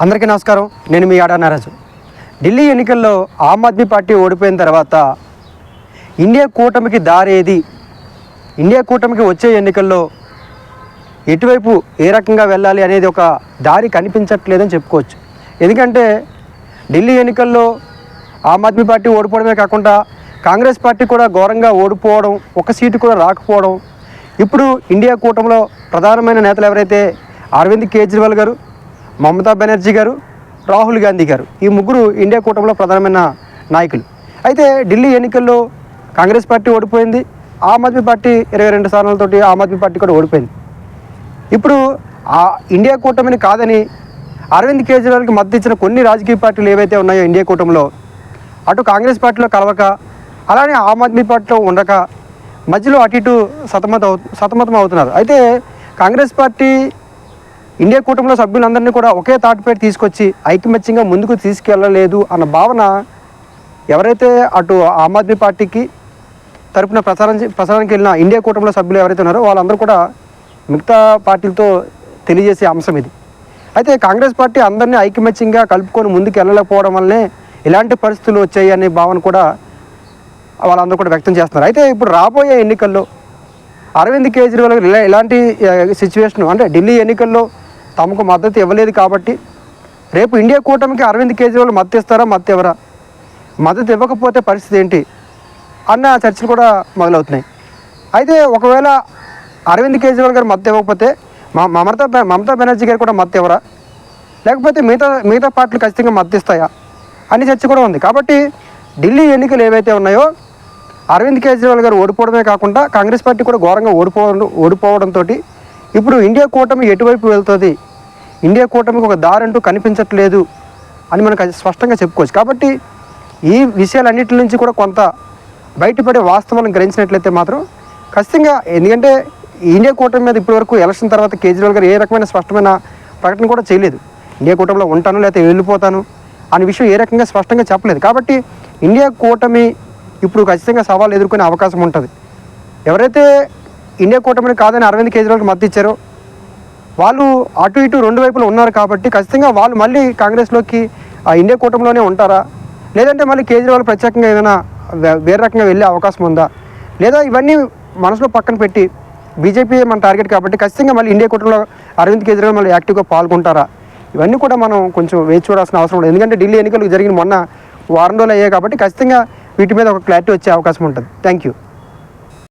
అందరికీ నమస్కారం. నేను మీ ఆడా నారాజు. ఢిల్లీ ఎన్నికల్లో ఆమ్ ఆద్మీ పార్టీ ఓడిపోయిన తర్వాత ఇండియా కూటమికి దారి ఏది, ఇండియా కూటమికి వచ్చే ఎన్నికల్లో ఎటువైపు ఏ రకంగా వెళ్ళాలి అనేది ఒక దారి కనిపించట్లేదని చెప్పుకోవచ్చు. ఎందుకంటే ఢిల్లీ ఎన్నికల్లో ఆమ్ ఆద్మీ పార్టీ ఓడిపోవడమే కాకుండా కాంగ్రెస్ పార్టీ కూడా ఘోరంగా ఓడిపోవడం, ఒక సీటు కూడా రాకపోవడం. ఇప్పుడు ఇండియా కూటమిలో ప్రధానమైన నేతలు ఎవరైతే అరవింద్ కేజ్రీవాల్ గారు, మమతా బెనర్జీ గారు, రాహుల్ గాంధీ గారు, ఈ ముగ్గురు ఇండియా కూటమిలో ప్రధానమైన నాయకులు. అయితే ఢిల్లీ ఎన్నికల్లో కాంగ్రెస్ పార్టీ ఓడిపోయింది, ఆమ్ ఆద్మీ పార్టీ 22 స్థానాలతోటి ఆమ్ ఆద్మీ పార్టీ కూడా ఓడిపోయింది. ఇప్పుడు ఆ ఇండియా కూటమిని కాదని అరవింద్ కేజ్రీవాల్కి మద్దతు ఇచ్చిన కొన్ని రాజకీయ పార్టీలు ఏవైతే ఉన్నాయో ఇండియా కూటమిలో, అటు కాంగ్రెస్ పార్టీలో కలవక, అలానే ఆమ్ ఆద్మీ పార్టీలో ఉండక మధ్యలో అటు ఇటు సతమతం అవుతున్నారు. అయితే కాంగ్రెస్ పార్టీ ఇండియా కూటమిలో సభ్యులందరినీ కూడా ఒకే తాటిపై తీసుకొచ్చి ఐకమత్యంగా ముందుకు తీసుకెళ్ళలేదు అన్న భావన ఎవరైతే అటు ఆమ్ ఆద్మీ పార్టీకి తరపున ప్రచారానికి వెళ్ళిన ఇండియా కూటమిలో సభ్యులు ఎవరైతే ఉన్నారో వాళ్ళందరూ కూడా మిగతా పార్టీలతో తెలియజేసే అంశం ఇది. అయితే కాంగ్రెస్ పార్టీ అందరినీ ఐకమత్యంగా కలుపుకొని ముందుకు వెళ్ళలేకపోవడం వల్లనే ఇలాంటి పరిస్థితులు వచ్చాయి అనే భావన కూడా వాళ్ళందరూ కూడా వ్యక్తం చేస్తున్నారు. అయితే ఇప్పుడు రాబోయే ఎన్నికల్లో అరవింద్ కేజ్రీవాల్ ఇలాంటి సిచ్యువేషన్, అంటే ఢిల్లీ ఎన్నికల్లో తమకు మద్దతు ఇవ్వలేదు కాబట్టి రేపు ఇండియా కూటమికి అరవింద్ కేజ్రీవాల్ మద్దతు ఇస్తారా, మద్దతు ఎవరా, మద్దతు ఇవ్వకపోతే పరిస్థితి ఏంటి అన్న చర్చలు కూడా మొదలవుతున్నాయి. అయితే ఒకవేళ అరవింద్ కేజ్రీవాల్ గారు మద్దతు ఇవ్వకపోతే మమతా బెనర్జీ గారు కూడా మద్దతు ఇవ్వరా, లేకపోతే మిగతా పార్టీలు ఖచ్చితంగా మద్దతు ఇస్తాయా అని చర్చ కూడా ఉంది. కాబట్టి ఢిల్లీ ఎన్నికలు ఏవైతే ఉన్నాయో అరవింద్ కేజ్రీవాల్ గారు ఓడిపోవడమే కాకుండా కాంగ్రెస్ పార్టీ కూడా ఘోరంగా ఓడిపోవడంతో ఇప్పుడు ఇండియా కూటమి ఎటువైపు వెళ్తుంది, ఇండియా కూటమికి ఒక దారంటూ కనిపించట్లేదు అని మనకు స్పష్టంగా చెప్పుకోవచ్చు. కాబట్టి ఈ విషయాలన్నిటి నుంచి కూడా కొంత బయటపడే వాస్తవాలను గ్రహించినట్లయితే మాత్రం ఖచ్చితంగా, ఎందుకంటే ఇండియా కూటమి మీద ఇప్పటివరకు ఎలక్షన్ తర్వాత కేజ్రీవాల్ గారు ఏ రకమైన స్పష్టమైన ప్రకటన కూడా చేయలేదు. ఇండియా కూటమిలో ఉంటాను లేకపోతే వెళ్ళిపోతాను అనే విషయం ఏ రకంగా స్పష్టంగా చెప్పలేదు. కాబట్టి ఇండియా కూటమి ఇప్పుడు ఖచ్చితంగా సవాల్ ఎదుర్కొనే అవకాశం ఉంటుంది. ఎవరైతే ఇండియా కూటమిని కాదని అరవింద్ కేజ్రీవాల్కి మద్దతు ఇచ్చారో వాళ్ళు అటు ఇటు రెండు వైపులు ఉన్నారు. కాబట్టి ఖచ్చితంగా వాళ్ళు మళ్ళీ కాంగ్రెస్లోకి ఆ ఇండియా కూటమిలోనే ఉంటారా, లేదంటే మళ్ళీ కేజ్రీవాల్ ప్రత్యేకంగా ఏదైనా వేరే రకంగా వెళ్ళే అవకాశం ఉందా, లేదా ఇవన్నీ మనసులో పక్కన పెట్టి బీజేపీ మన టార్గెట్ కాబట్టి ఖచ్చితంగా మళ్ళీ ఇండియా కూటమిలో అరవింద్ కేజ్రీవాల్ మళ్ళీ యాక్టివ్గా పాల్గొంటారా, ఇవన్నీ కూడా మనం కొంచెం వేచి చూడాల్సిన అవసరం లేదు. ఎందుకంటే ఢిల్లీ ఎన్నికలు జరిగిన మొన్న వారం రోజులు అయ్యాయి కాబట్టి ఖచ్చితంగా వీటి మీద ఒక క్లారిటీ వచ్చే అవకాశం ఉంటుంది. Thank you.